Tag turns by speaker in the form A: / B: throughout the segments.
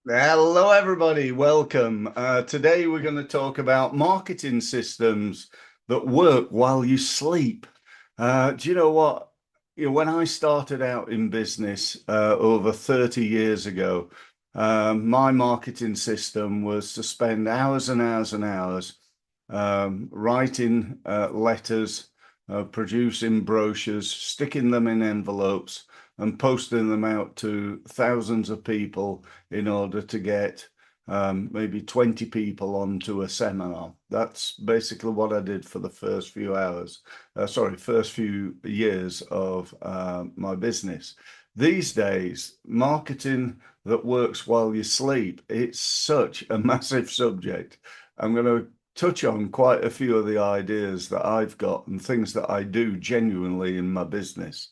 A: Hello, everybody. Welcome. Today, we're going to talk about marketing systems that work while you sleep. Do you know what? When I started out in business over 30 years ago, my marketing system was to spend hours and hours and hours writing letters, producing brochures, sticking them in envelopes, and posting them out to thousands of people in order to get maybe 20 people onto a seminar. That's basically what I did for the first few first few years of my business. These days, marketing that works while you sleep, it's such a massive subject. I'm going to touch on quite a few of the ideas that I've got and things that I do genuinely in my business.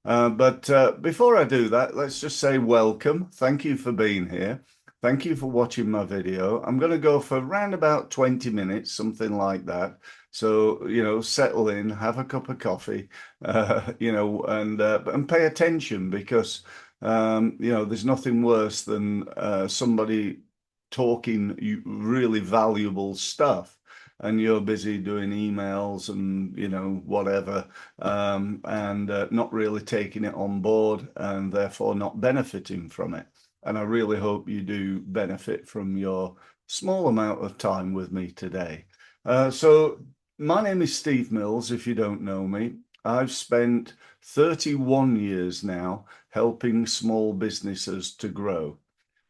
A: But before I do that, let's just say welcome. Thank you for being here. Thank you for watching my video. I'm going to go for around about 20 minutes, something like that. So, settle in, have a cup of coffee, and pay attention because, there's nothing worse than somebody talking really valuable stuff and you're busy doing emails and whatever, and not really taking it on board and therefore not benefiting from it. And I really hope you do benefit from your small amount of time with me today. So my name is Steve Mills, if you don't know me. I've spent 31 years now helping small businesses to grow.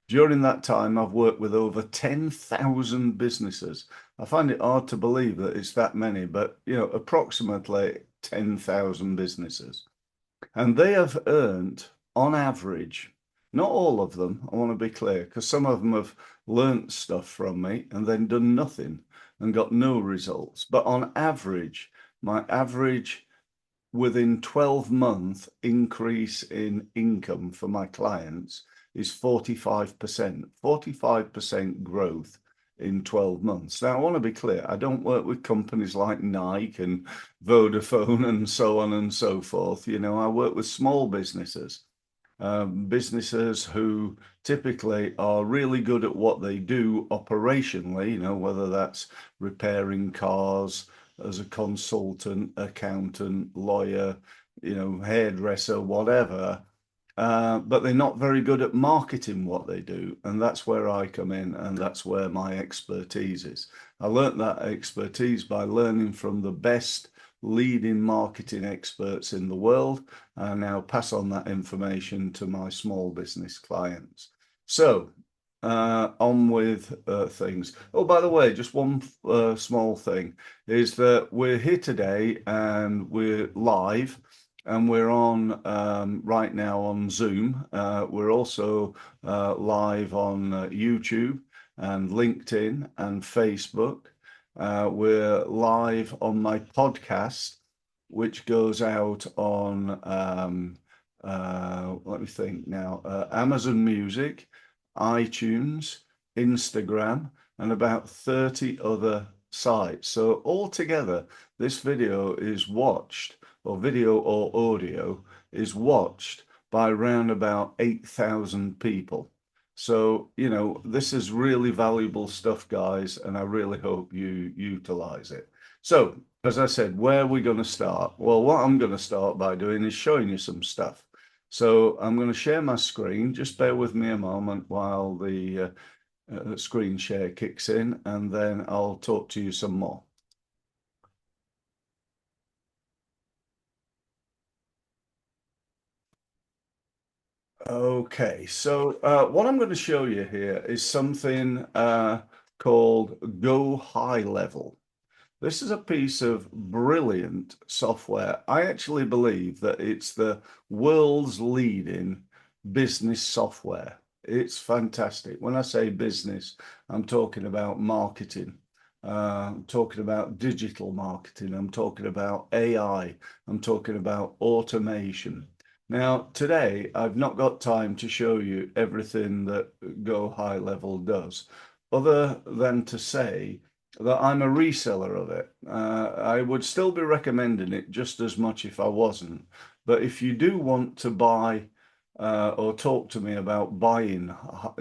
A: During that time, I've worked with over 10,000 businesses. I find it hard to believe that it's that many, but approximately 10,000 businesses. And they have earned, on average, not all of them, I want to be clear, because some of them have learnt stuff from me and then done nothing and got no results. But on average, my average within 12-month increase in income for my clients is 45% growth in 12 months. Now, I want to be clear, I don't work with companies like Nike and Vodafone and so on and so forth. I work with small businesses, businesses who typically are really good at what they do operationally, whether that's repairing cars, as a consultant, accountant, lawyer, hairdresser, whatever. But they're not very good at marketing what they do. And that's where I come in, and that's where my expertise is. I learned that expertise by learning from the best leading marketing experts in the world, and now pass on that information to my small business clients. So, on with things. Oh, by the way, just one small thing is that we're here today and we're live and we're on right now on Zoom. We're also live on YouTube and LinkedIn and Facebook. We're live on my podcast, which goes out on, let me think now, Amazon Music, iTunes, Instagram, and about 30 other sites. So altogether, this video is watched, or video or audio, is watched by around about 8,000 people. So, this is really valuable stuff, guys, and I really hope you utilize it. So, as I said, where are we going to start? Well, what I'm going to start by doing is showing you some stuff. So I'm going to share my screen. Just bear with me a moment while the screen share kicks in, and then I'll talk to you some more. Okay, so what I'm going to show you here is something called Go High Level. This is a piece of brilliant software. I actually believe that it's the world's leading business software. It's fantastic. When I say business, I'm talking about marketing. I'm talking about digital marketing. I'm talking about AI. I'm talking about automation. Now, today, I've not got time to show you everything that Go High Level does, other than to say that I'm a reseller of it. I would still be recommending it just as much if I wasn't. But if you do want to buy or talk to me about buying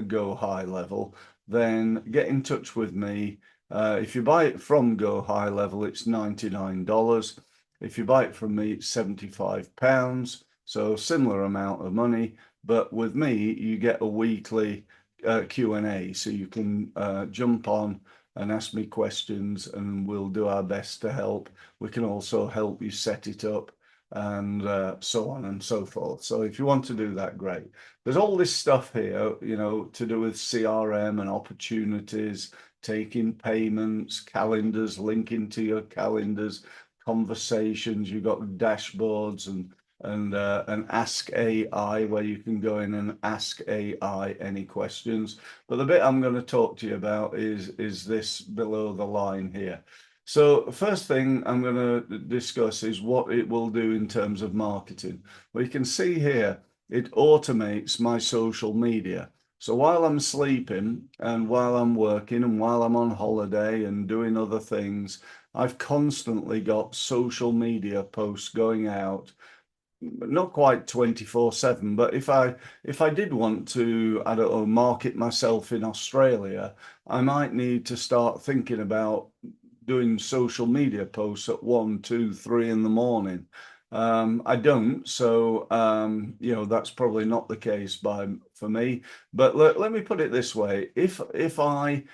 A: Go High Level, then get in touch with me. If you buy it from Go High Level, it's $99. If you buy it from me, it's £75. So similar amount of money, but with me, you get a weekly Q&A, so you can jump on and ask me questions, and we'll do our best to help. We can also help you set it up and so on and so forth. So if you want to do that, great. There's all this stuff here, you know, to do with CRM and opportunities, taking payments, calendars, linking to your calendars, conversations. You've got dashboards and Ask AI, where you can go in and ask AI any questions. But the bit I'm going to talk to you about is this below the line here. So first thing I'm going to discuss is what it will do in terms of marketing. Well, you can see here, it automates my social media. So while I'm sleeping and while I'm working and while I'm on holiday and doing other things, I've constantly got social media posts going out, not quite 24/7, but if I did want to, I don't know, market myself in Australia, I might need to start thinking about doing social media posts at 1, 2, 3 in the morning. I don't, so you know, that's probably not the case for me. But let me put it this way: if I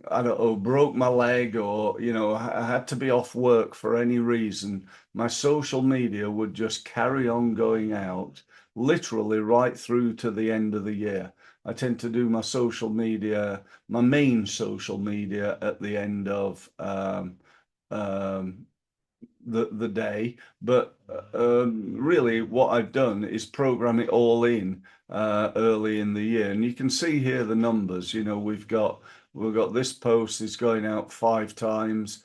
A: don't know, broke my leg, or, you know, I had to be off work for any reason, my social media would just carry on going out, literally right through to the end of the year. I tend to do my social media, my main social media, at the end of um, the day, but really what I've done is program it all in early in the year, and you can see here the numbers. You know, we've got this post is going out 5 times,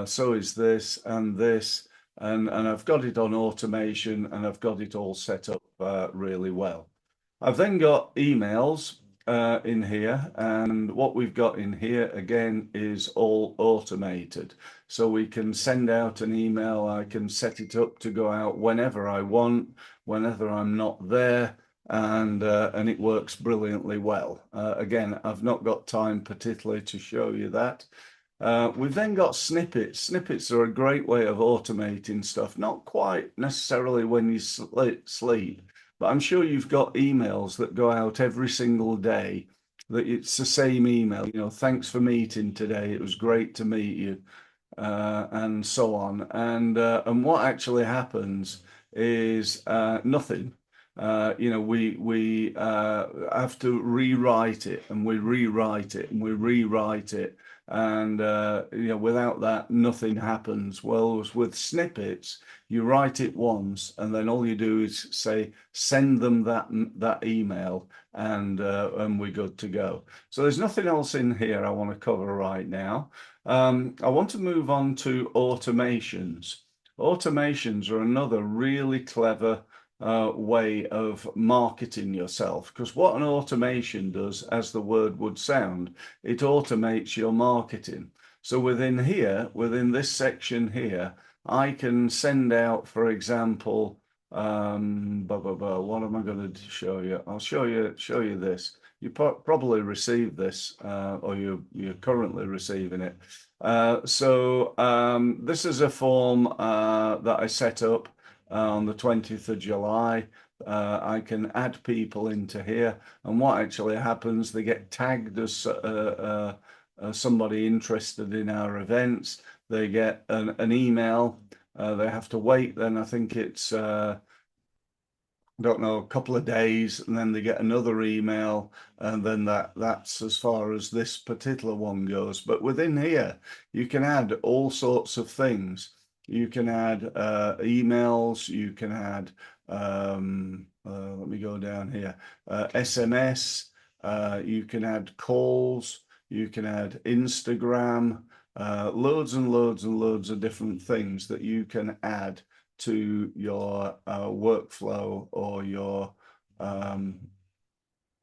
A: so is this and this, and I've got it on automation, and I've got it all set up really well. I've then got emails in here, and what we've got in here again is all automated. So we can send out an email, I can set it up to go out whenever I want, whenever I'm not there, and it works brilliantly well. Again, I've not got time particularly to show you that. We've then got snippets. Snippets are a great way of automating stuff, not quite necessarily when you sleep, but I'm sure you've got emails that go out every single day, that it's the same email, you know, thanks for meeting today, it was great to meet you, and so on. And what actually happens is nothing. You know, we have to rewrite it, and we rewrite it, and we rewrite it, and you know, without that, nothing happens. Well, with snippets, you write it once, and then all you do is say, send them that email, and we're good to go. So there's nothing else in here I want to cover right now. I want to move on to automations. Automations are another really clever way of marketing yourself, because what an automation does, as the word would sound, it automates your marketing. So within here, within this section here, I can send out, for example, what am I going to show you? I'll show you this. You probably received this, or you're currently receiving it. This is a form that I set up on the 20th of July. I can add people into here, and what actually happens, they get tagged as somebody interested in our events. They get an email. They have to wait, then I think it's don't know, a couple of days, and then they get another email, and then that's as far as this particular one goes. But within here, you can add all sorts of things. You can add emails, you can add, let me go down here, SMS, you can add calls, you can add Instagram, loads and loads and loads of different things that you can add to your workflow or your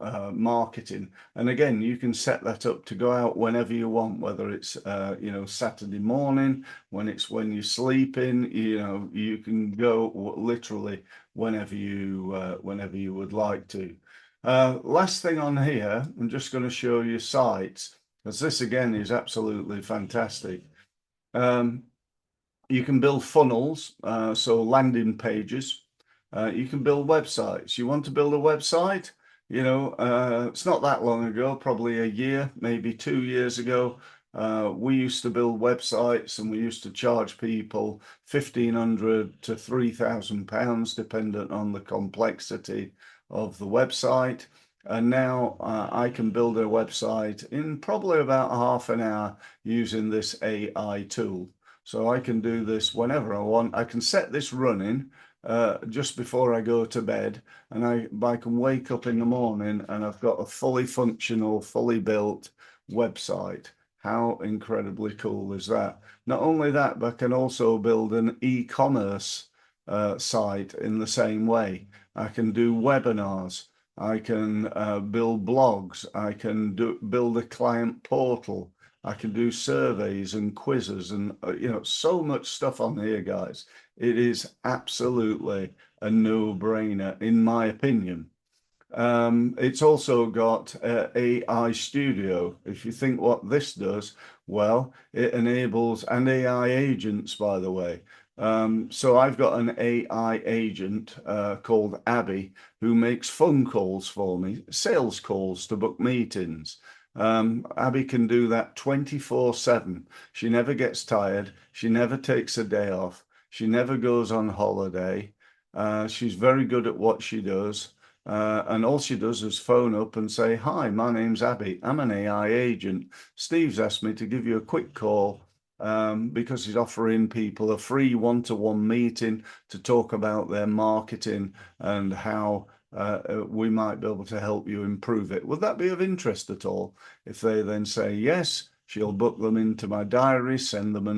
A: marketing. And again, you can set that up to go out whenever you want, whether it's you know, Saturday morning, when you're sleeping, you know, you can go literally whenever you would like to. Last thing on here, I'm just going to show you sites, because this again is absolutely fantastic. You can build funnels, so landing pages. You can build websites. You want to build a website? You know, it's not that long ago, probably a year, maybe 2 years ago. We used to build websites and we used to charge people 1,500 to £3,000, dependent on the complexity of the website. And now I can build a website in probably about half an hour using this AI tool. So I can do this whenever I want. I can set this running just before I go to bed, and I can wake up in the morning and I've got a fully functional, fully built website. How incredibly cool is that? Not only that, but I can also build an e-commerce site in the same way. I can do webinars. I can build blogs. I can build a client portal. I can do surveys and quizzes and, you know, so much stuff on here, guys. It is absolutely a no-brainer, in my opinion. It's also got AI Studio. If you think what this does, well, it enables, and AI agents, by the way. So I've got an AI agent called Abby who makes phone calls for me, sales calls to book meetings. Abby can do that 24/7. She never gets tired. She never takes a day off. She never goes on holiday. She's very good at what she does. And all she does is phone up and say, "Hi, my name's Abby. I'm an AI agent. Steve's asked me to give you a quick call because he's offering people a free one-to-one meeting to talk about their marketing and how we might be able to help you improve it. Would that be of interest at all?" If they then say yes, she'll book them into my diary, send them a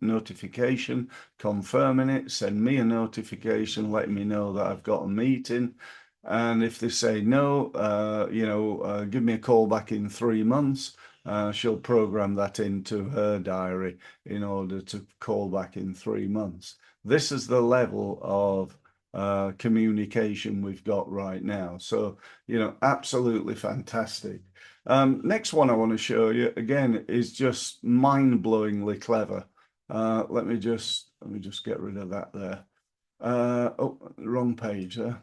A: notification confirming it, send me a notification letting me know that I've got a meeting. And if they say no, give me a call back in 3 months, she'll program that into her diary in order to call back in 3 months. This is the level of communication we've got right now. So, you know, absolutely fantastic. Next one I want to show you again is just mind-blowingly clever. Let me just get rid of that there. Oh, wrong page there.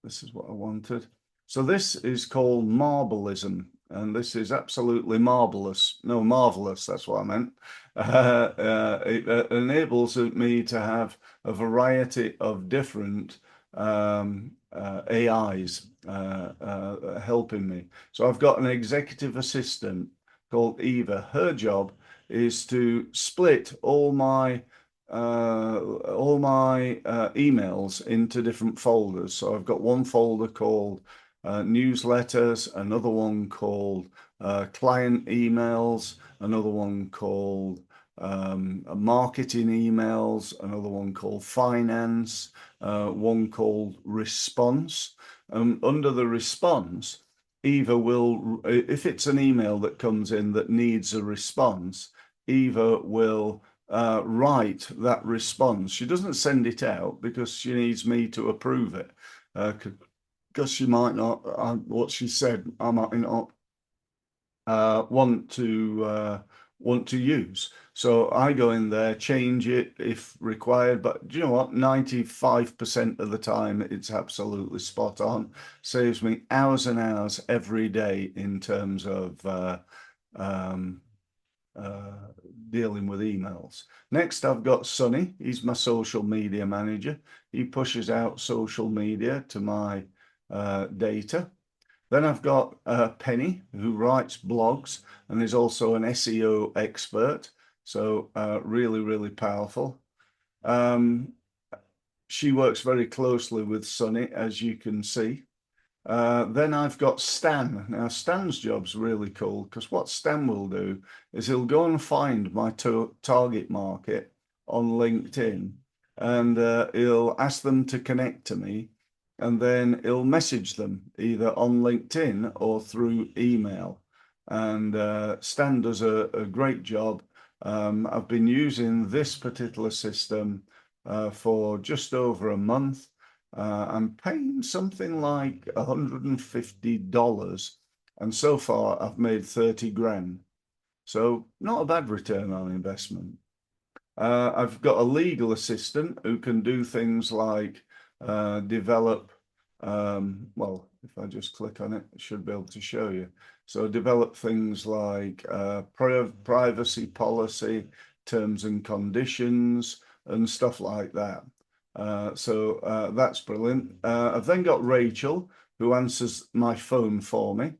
A: This is what I wanted. So this is called Marbleism, and this is absolutely marvelous. No, marvelous, that's what I meant. It enables me to have a variety of different AIs helping me. So I've got an executive assistant called Eva. Her job is to split all my emails into different folders. So I've got one folder called newsletters, another one called client emails, another one called marketing emails, another one called finance, one called response. Under the response, Eva will, if it's an email that comes in that needs a response, Eva will write that response. She doesn't send it out because she needs me to approve it. Because she might not, what she said, I might not want to use. So I go in there, change it if required. But do you know what? 95% of the time, it's absolutely spot on. Saves me hours and hours every day in terms of dealing with emails. Next, I've got Sonny. He's my social media manager. He pushes out social media to my data. Then I've got Penny, who writes blogs and is also an SEO expert. So really, really powerful. She works very closely with Sonny, as you can see. Then I've got Stan. Now, Stan's job's really cool because what Stan will do is he'll go and find my target market on LinkedIn and he'll ask them to connect to me. and then he'll message them either on LinkedIn or through email. And Stan does a great job. I've been using this particular system for just over a month. I'm paying something like $150, and so far I've made 30 grand. So not a bad return on investment. I've got a legal assistant who can do things like develop, well, if I just click on it, I should be able to show you. So develop things like privacy policy, terms and conditions, and stuff like that. So that's brilliant. I've then got Rachel, who answers my phone for me.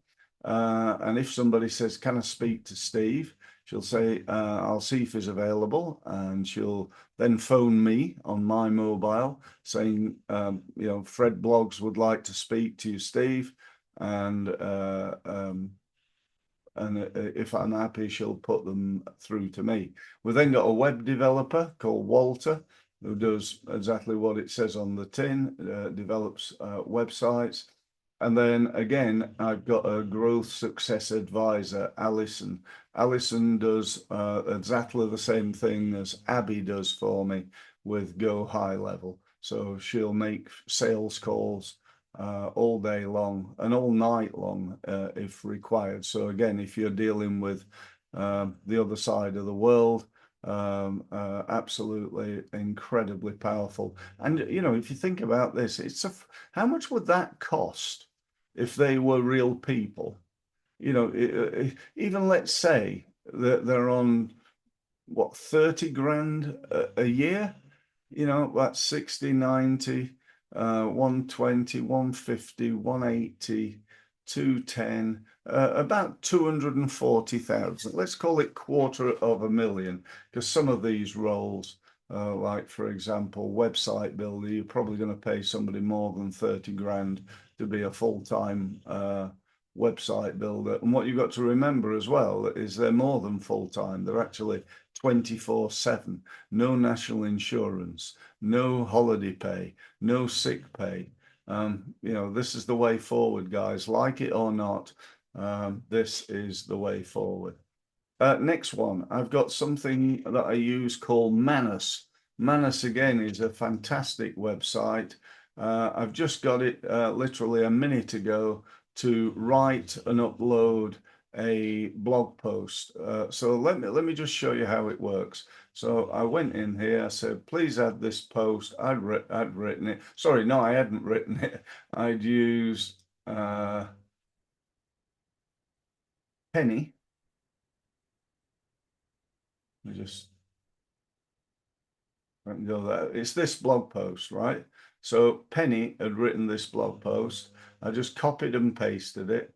A: And if somebody says, can I speak to Steve? She'll say, I'll see if he's available, and she'll then phone me on my mobile saying, Fred Blogs would like to speak to you, Steve. And if I'm happy, she'll put them through to me. We've then got a web developer called Walter, who does exactly what it says on the tin, develops websites. And then again, I've got a growth success advisor, Alison. Alison does exactly the same thing as Abby does for me with Go High Level. So she'll make sales calls all day long and all night long if required. So again, if you're dealing with the other side of the world, absolutely incredibly powerful. And if you think about this, how much would that cost if they were real people? Even let's say that they're on what, 30 grand a year, that's 60, 90, 120, 150, 180, 210, about 240,000. Let's call it $250,000, because some of these roles, like for example, website builder, you're probably going to pay somebody more than 30 grand to be a full-time website builder. And what you've got to remember as well is they're more than full-time. They're actually 24/7, no national insurance, no holiday pay, no sick pay. This is the way forward, guys. Like it or not, this is the way forward. Next one, I've got something that I use called Manus. Manus, again, is a fantastic website. I've just got it literally a minute ago to write and upload a blog post. So let me just show you how it works. So I went in here, I said, please add this post. I'd written it. Sorry, no, I hadn't written it. I'd used Penny. Let me just go there. It's this blog post, right? So Penny had written this blog post. I just copied and pasted it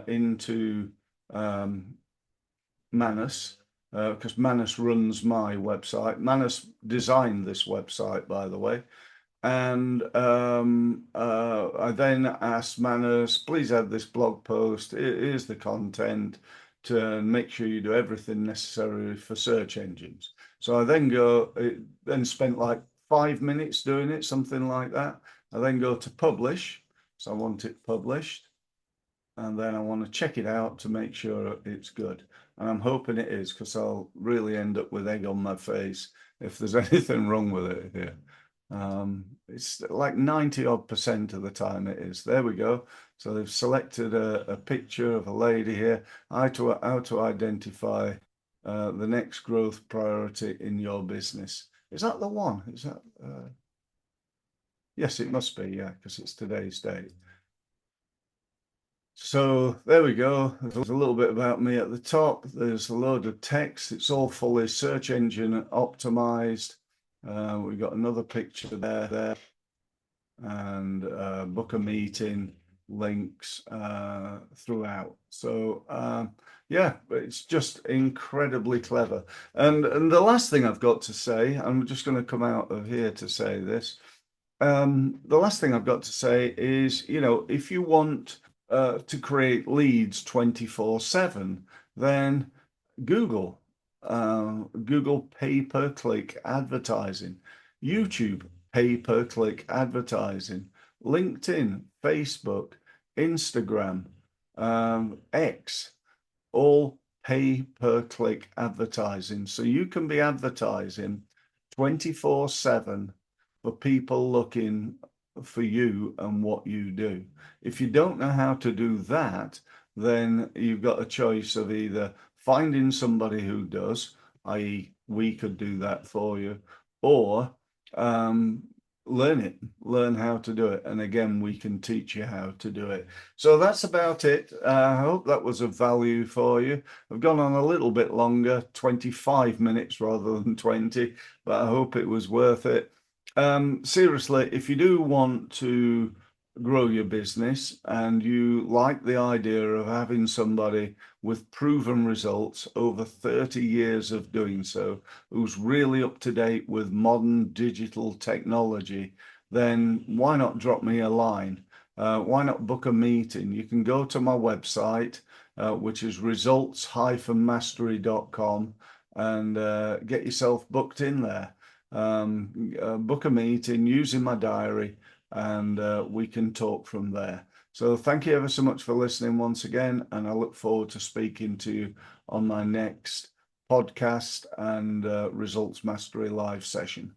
A: into Manus, because Manus runs my website. Manus designed this website, by the way. And I then asked Manus, please add this blog post. Here's the content to make sure you do everything necessary for search engines. So I then spent like 5 minutes doing it, something like that. I then go to publish. So I want it published. And then I want to check it out to make sure it's good. And I'm hoping it is, because I'll really end up with egg on my face if there's anything wrong with it here. It's like 90% of the time it is. There we go. So they've selected a picture of a lady here. How to identify the next growth priority in your business. Is that the one? Is that? Yes, it must be. Yeah, because it's today's date. So there we go. There's a little bit about me at the top. There's a load of text. It's all fully search engine optimized. We've got another picture there, and book a meeting links throughout. So yeah, it's just incredibly clever. And the last thing I've got to say, I'm just going to come out of here to say this. The last thing I've got to say is, if you want to create leads 24/7, then Google, Google pay-per-click advertising, YouTube pay-per-click advertising, LinkedIn, Facebook, Instagram, X, all pay per click advertising. So you can be advertising 24/7 for people looking for you and what you do. If you don't know how to do that, then you've got a choice of either finding somebody who does, i.e., we could do that for you, or learn how to do it. And again, we can teach you how to do it. So that's about it. I hope that was of value for you. I've gone on a little bit longer, 25 minutes rather than 20, but I hope it was worth it. Seriously, if you do want to grow your business and you like the idea of having somebody with proven results over 30 years of doing so, who's really up to date with modern digital technology, then why not drop me a line? Why not book a meeting? You can go to my website, which is results-mastery.com, and get yourself booked in there. Book a meeting using my diary, and we can talk from there. So thank you ever so much for listening once again, and I look forward to speaking to you on my next podcast and Results Mastery live session.